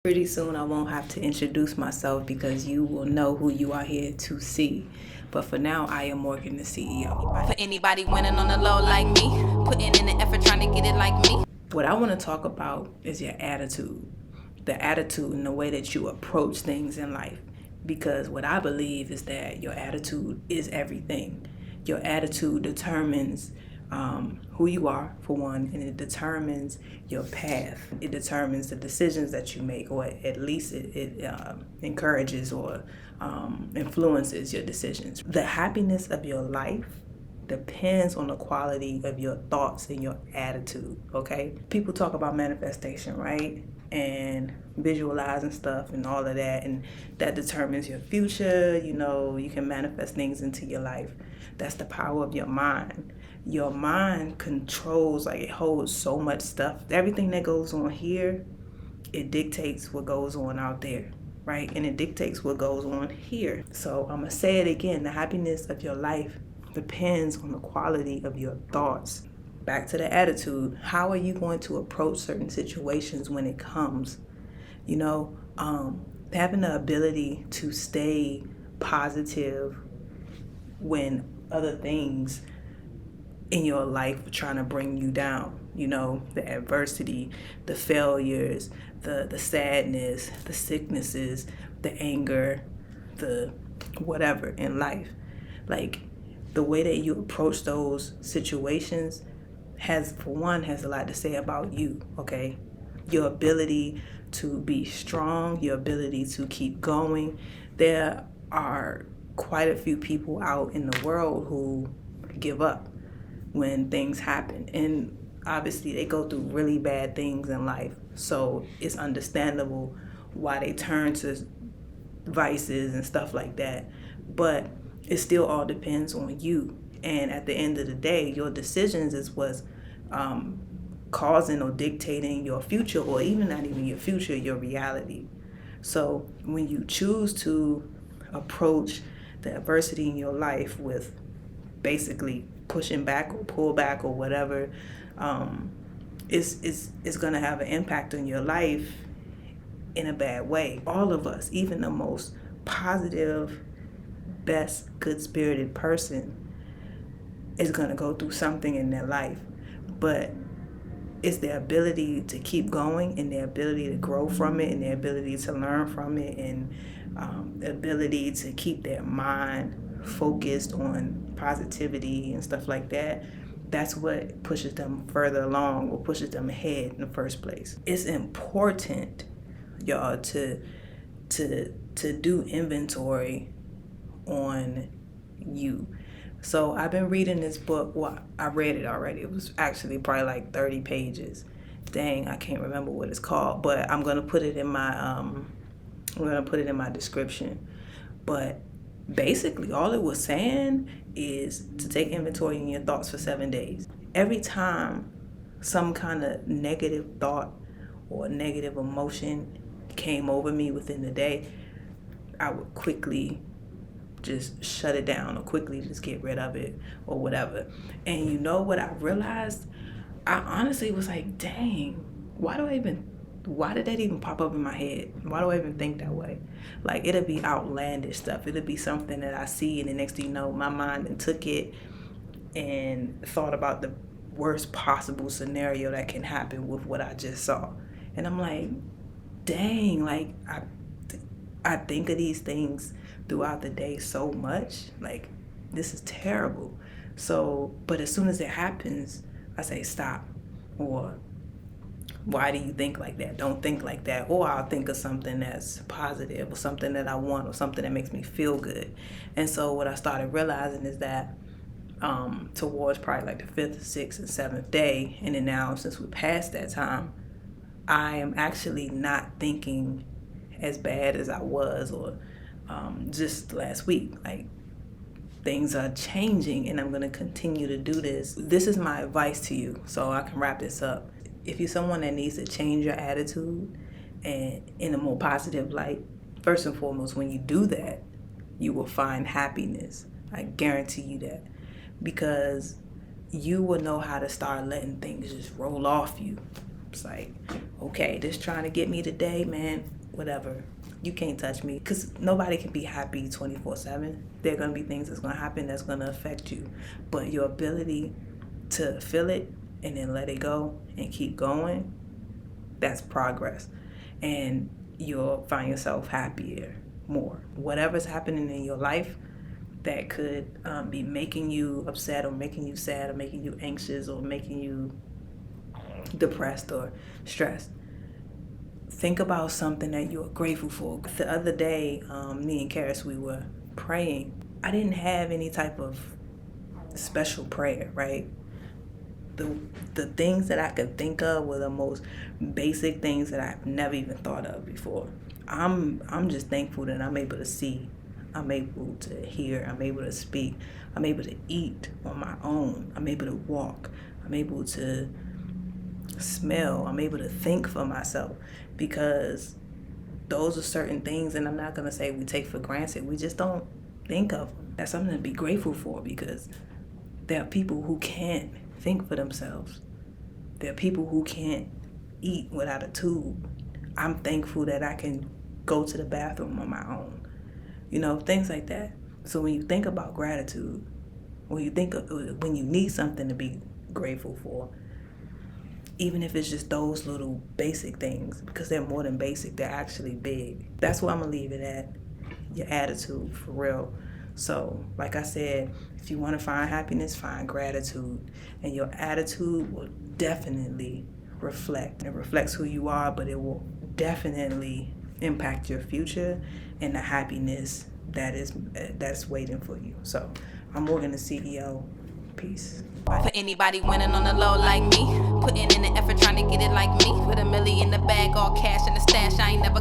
Pretty soon I won't have to introduce myself because you will know who you are here to see. But for now, I am Morgan, the CEO. For anybody winning on the low like me, putting in the effort trying to get it like me. What I want to talk about is your attitude. The attitude and the way that you approach things in life. Because what I believe is that your attitude is everything. Your attitude determines who you are, for one, and it determines your path. It determines the decisions that you make, or at least it encourages or influences your decisions. The happiness of your life depends on the quality of your thoughts and your attitude, okay? People talk about manifestation, right? And visualizing stuff and all of that, and that determines your future. You can manifest things into your life. That's the power of your mind. Your mind controls, like, it holds so much stuff. Everything that goes on here, it dictates what goes on out there, right? And it dictates what goes on here. So I'm gonna say it again: the happiness of your life depends on the quality of your thoughts. Back to the attitude. How are you going to approach certain situations when it comes? Having the ability to stay positive when other things in your life are trying to bring you down. The adversity, the failures, the sadness, the sicknesses, the anger, the whatever in life. Like, the way that you approach those situations has a lot to say about you, okay? Your ability to be strong, your ability to keep going. There are quite a few people out in the world who give up when things happen, and obviously they go through really bad things in life, so it's understandable why they turn to vices and stuff like that. But it still all depends on you, and at the end of the day, your decisions is what's causing or dictating your future, or even not even your future, your reality. So when you choose to approach the adversity in your life with basically pushing back or pull back or whatever, it's going to have an impact on your life in a bad way. All of us, even the most positive, best, good-spirited person, is going to go through something in their life. But it's their ability to keep going, and their ability to grow from it, and their ability to learn from it, and the ability to keep their mind focused on positivity and stuff like that. That's what pushes them further along, or pushes them ahead in the first place. It's important, y'all, to do inventory on you. So I've been reading this book. Well, I read it already. It was actually probably like 30 pages. Dang, I can't remember what it's called, but I'm gonna put it in my description. But basically, all it was saying is to take inventory in your thoughts for 7 days. Every time some kind of negative thought or negative emotion came over me within the day, I would quickly just shut it down, or quickly just get rid of it, or whatever. And you know what I realized? I honestly was like, dang, why did that even pop up in my head? Why do I even think that way? Like, it'll be outlandish stuff. It'll be something that I see, and the next thing you know, my mind then took it and thought about the worst possible scenario that can happen with what I just saw. And I'm like, dang, like, I think of these things throughout the day so much. Like, this is terrible. So, but as soon as it happens, I say stop, or why do you think like that? Don't think like that. Or I'll think of something that's positive, or something that I want, or something that makes me feel good. And so what I started realizing is that towards probably like the 5th, 6th, and 7th day, and then now since we passed that time, I am actually not thinking as bad as I was, or just last week. Like, things are changing, and I'm going to continue to do this. This is my advice to you, so I can wrap this up. If you're someone that needs to change your attitude and in a more positive light, first and foremost, when you do that, you will find happiness. I guarantee you that. Because you will know how to start letting things just roll off you. It's like, okay, this trying to get me today, man, whatever. You can't touch me, because nobody can be happy 24/7. There are going to be things that's going to happen that's going to affect you. But your ability to feel it and then let it go and keep going, that's progress. And you'll find yourself happier more. Whatever's happening in your life that could be making you upset or making you sad or making you anxious or making you depressed or stressed, think about something that you're grateful for. The other day, me and Karis, we were praying. I didn't have any type of special prayer, right? The things that I could think of were the most basic things that I've never even thought of before. I'm just thankful that I'm able to see, I'm able to hear, I'm able to speak, I'm able to eat on my own, I'm able to walk, I'm able to smell, I'm able to think for myself, because those are certain things, and I'm not going to say we take for granted, we just don't think of them. That's something to be grateful for, because there are people who can't think for themselves. There are people who can't eat without a tube. I'm thankful that I can go to the bathroom on my own. You know, things like that. So when you think about gratitude, when you need something to be grateful for, even if it's just those little basic things, because they're more than basic, they're actually big. That's where I'm gonna leave it at. Your attitude, for real. So, like I said, if you want to find happiness, find gratitude. And your attitude will definitely reflect. It reflects who you are, but it will definitely impact your future and the happiness that's waiting for you. So, I'm Morgan, the CEO. Peace. Bye. For anybody winning on the low like me, putting in the effort trying to get it like me. Put $1 million in the bag, all cash in the stash. I ain't never